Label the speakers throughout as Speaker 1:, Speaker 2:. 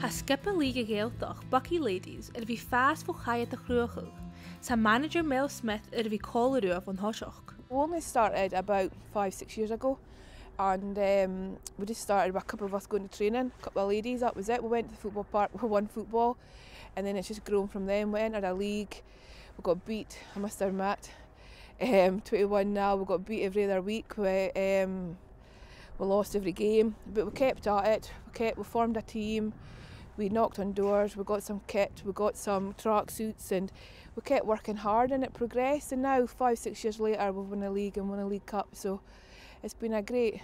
Speaker 1: Tá Cupa leig Ghàidhealtachd Buckie Ladies bhí fast for Ghàidhealtachd dreuchd. Sa manager Mel Smith bhí cóireadh an thoiseach.
Speaker 2: We only started about 5-6 years ago, and we just started with a couple of us going to training, a couple of ladies, that was it. We went to the football park, we won football, and then it's just grown from them. We entered a league, we got beat, I must admit, 21 now, we got beat every other week. We lost every game, but we kept at it, we formed a team, we knocked on doors, we got some kit, we got some tracksuits, and we kept working hard and it progressed, and now 5-6 years later we've won a league and won a League Cup, so it's been a great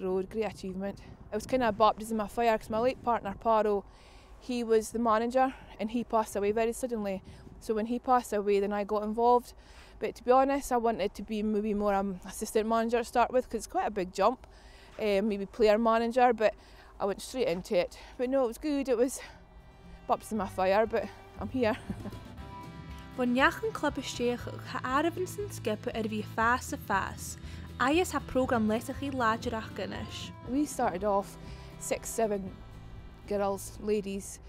Speaker 2: road, great achievement. It was kind of a baptism of fire because my late partner Paro, he was the manager and he passed away very suddenly, so when he passed away then I got involved, but to be honest I wanted to be maybe more assistant manager to start with because it's quite a big jump, maybe player manager, but I went straight into it. But no, it was good, it was baptism of fire, but I'm here.
Speaker 1: When Jachan Club isteach, ha Arabinson Cupa bhí fast agus ha program leisachí láidirach ganis.
Speaker 2: We started off 6-7 girls, ladies,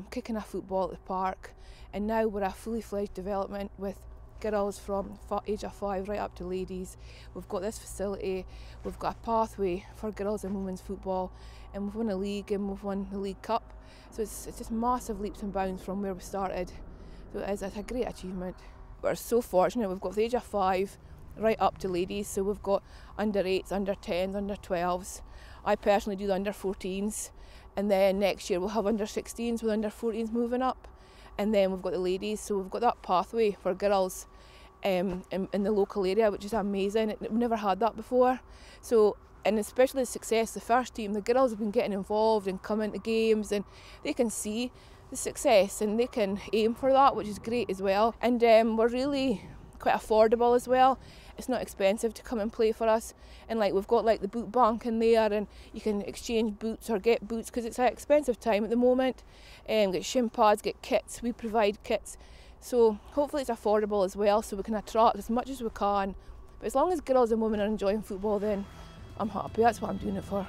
Speaker 2: kicking a football at the park, and now we're a fully fledged development with girls from age of 5 right up to ladies. We've got this facility, we've got a pathway for girls and women's football, and we've won a league and we've won the League Cup. So it's just massive leaps and bounds from where we started. So it's a great achievement. We're so fortunate, we've got the age of 5 right up to ladies, so we've got under 8s, under 10s, under 12s. I personally do the under 14s, and then next year we'll have under 16s with under 14s moving up. And then we've got the ladies, so we've got that pathway for girls in the local area, which is amazing. We've never had that before. So, and especially the success, the first team, the girls have been getting involved and coming to games, and they can see the success and they can aim for that, which is great as well. And we're really quite affordable as well. It's not expensive to come and play for us, and like we've got like the boot bank in there, and you can exchange boots or get boots because it's an expensive time at the moment. Get shin pads, get kits, we provide kits, so hopefully it's affordable as well, so we can attract as much as we can. But as long as girls and women are enjoying football, then I'm happy. That's what I'm doing it for.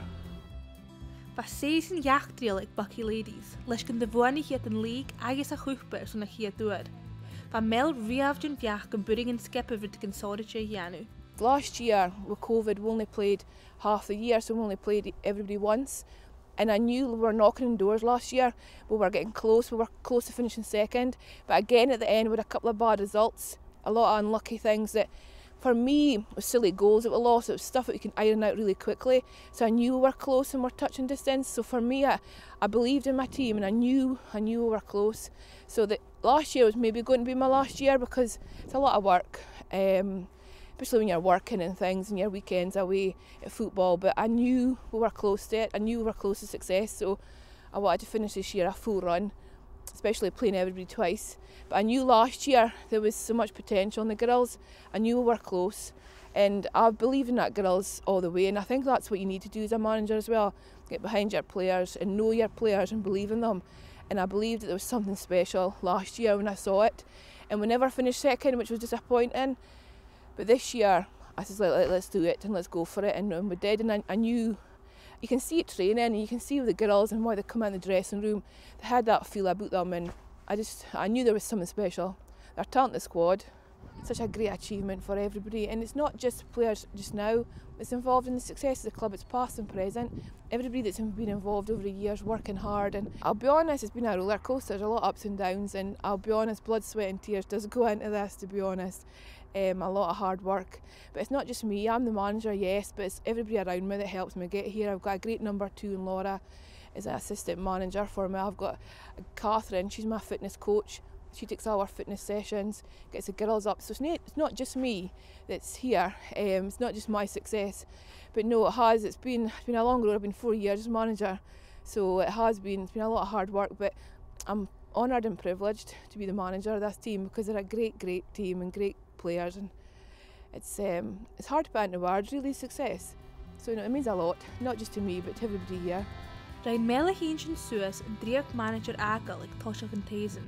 Speaker 1: Ba season jachtdreuchd Buckie Ladies, leis gan de bhanaidsear an leig agus a chupa son na chiad dúad. Ba Mel riamhjun fiach gan buring an Cupa vid gan sáirte dhéanú.
Speaker 2: Last year with COVID we only played half the year, so we only played everybody once, and I knew we were knocking on doors last year. We were getting close, we were close to finishing second, but again at the end with a couple of bad results, a lot of unlucky things that for me was silly goals that we lost. It was stuff that we can iron out really quickly, so I knew we were close and we're touching distance. So for me I believed in my team, and I knew we were close, so that last year was maybe going to be my last year because it's a lot of work, especially when you're working and things and your weekends away at football. But I knew we were close to it, I knew we were close to success, so I wanted to finish this year a full run, especially playing everybody twice. But I knew last year there was so much potential in the girls, I knew we were close, and I believe in that girls all the way, and I think that's what you need to do as a manager as well. Get behind your players and know your players and believe in them. And I believed that there was something special last year when I saw it, and we never finished second, which was disappointing. But this year I said, let's do it and let's go for it, and we did. And I knew, you can see it training, and you can see with the girls and why they come in the dressing room, they had that feel about them, and I knew there was something special. They're talented squad. It's such a great achievement for everybody, and it's not just players just now that's involved in the success of the club, it's past and present. Everybody that's been involved over the years working hard, and I'll be honest, it's been a roller coaster. There's a lot of ups and downs, and I'll be honest, blood, sweat and tears does go into this, to be honest. A lot of hard work, but it's not just me. I'm the manager, yes, but it's everybody around me that helps me get here. I've got a great number 2 in Laura as an assistant manager for me. I've got Catherine, she's my fitness coach. She takes all our fitness sessions, gets the girls up. So it's not just me that's here. It's not just my success, but no, it's been a long road. I've been 4 years as manager, so it's been a lot of hard work. But I'm honoured and privileged to be the manager of this team because they're a great team and great players, and it's hard to put into words, really, success. So it means a lot, not just to me but to everybody here.
Speaker 1: Rhaid Mel Nic suas an dreuchd manager agalig thoiseach an taisen.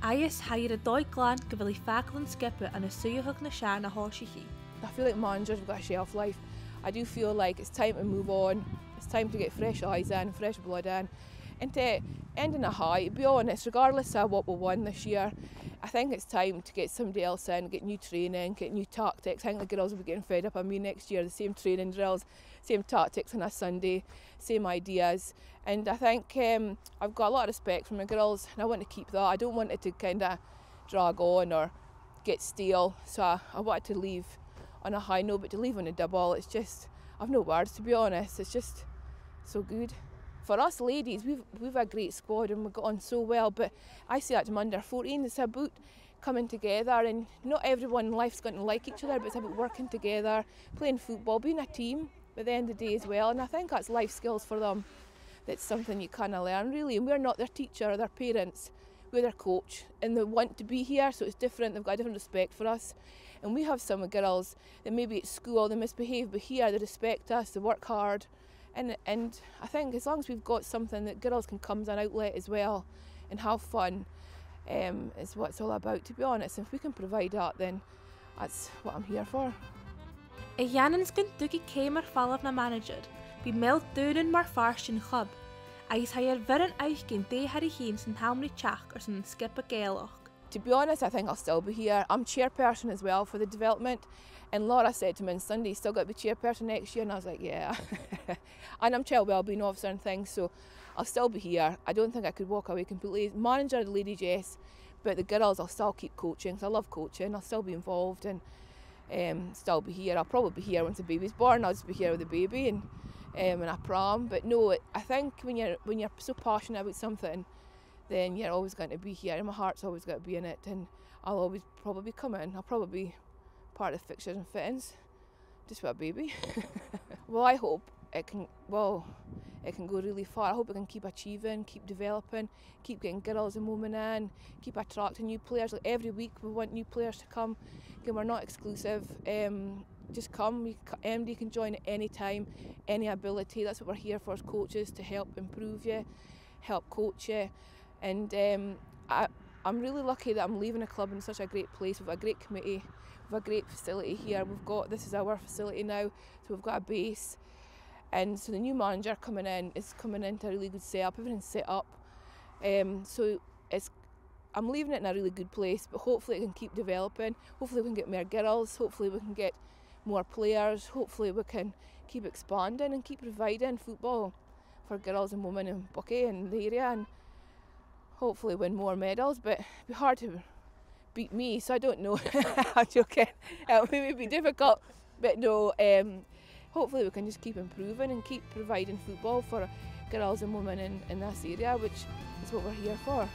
Speaker 1: Agus hair a dóid glán go bhfuil feacail an Cupa an seachad na sean na háisií.
Speaker 2: I feel like managers have got a shelf life. I do feel like it's time to move on. It's time to get fresh eyes in, fresh blood in. and to end on a high, to be honest, regardless of what we won this year. I think it's time to get somebody else in, get new training, get new tactics. I think the girls will be getting fed up on me next year, the same training drills, same tactics on a Sunday, same ideas. And I think I've got a lot of respect for my girls, and I want to keep that. I don't want it to kind of drag on or get stale, so I wanted to leave on a high note, but to leave on a double, it's just, I've no words, to be honest. It's just so good. For us ladies, we've a great squad and we've got on so well, but I say that to my under 14, it's about coming together, and not everyone in life's going to like each other, but it's about working together, playing football, being a team at the end of the day as well, and I think that's life skills for them. That's something you kind of learn really, and we're not their teacher or their parents, we're their coach, and they want to be here, so it's different, they've got a different respect for us. And we have some girls that maybe at school they misbehave, but here they respect us, they work hard. And I think as long as we've got something that girls can come as an outlet as well and have fun, is what it's all about, to be honest. If we can provide that, then that's what I'm here for.
Speaker 1: I Highlands gan dugi céimar fallah na manager, be Mel Nic mar farstin Ghobhainn, agus ha veran outgoing dèidh heen san hamri teach or san skippa Ghàidhealtachd.
Speaker 2: To be honest, I think I'll still be here. I'm chairperson as well for the development, and Laura said to me on Sunday, still got to be chairperson next year, and I was like, yeah. And I'm child wellbeing officer and things, so I'll still be here. I don't think I could walk away completely. Manager of the ladies, yes, but the girls I'll still keep coaching, because I love coaching. I'll still be involved and still be here. I'll probably be here once the baby's born. I'll just be here with the baby and a pram. But no, I think when you're so passionate about something, then you're always going to be here, and my heart's always got to be in it, and I'll always probably come in. I'll probably be part of the fixtures and fittings, just with a baby. Well, I hope it can go really far. I hope it can keep achieving, keep developing, keep getting girls and women in, keep attracting new players. Like every week we want new players to come. Again, we're not exclusive. Just come. MD can join at any time, any ability. That's what we're here for as coaches, to help improve you, help coach you. And I'm really lucky that I'm leaving a club in such a great place. We've got a great committee, we've got a great facility here. This is our facility now, so we've got a base. And so the new manager coming in is coming into a really good setup, everything's set up. So I'm leaving it in a really good place, but hopefully it can keep developing. Hopefully we can get more girls, hopefully we can get more players, hopefully we can keep expanding and keep providing football for girls and women in Bhòcaidh and the area, and hopefully win more medals, but it'd be hard to beat me, so I don't know. I'm joking. It may be difficult, but no, hopefully we can just keep improving and keep providing football for girls and women in this area, which is what we're here for.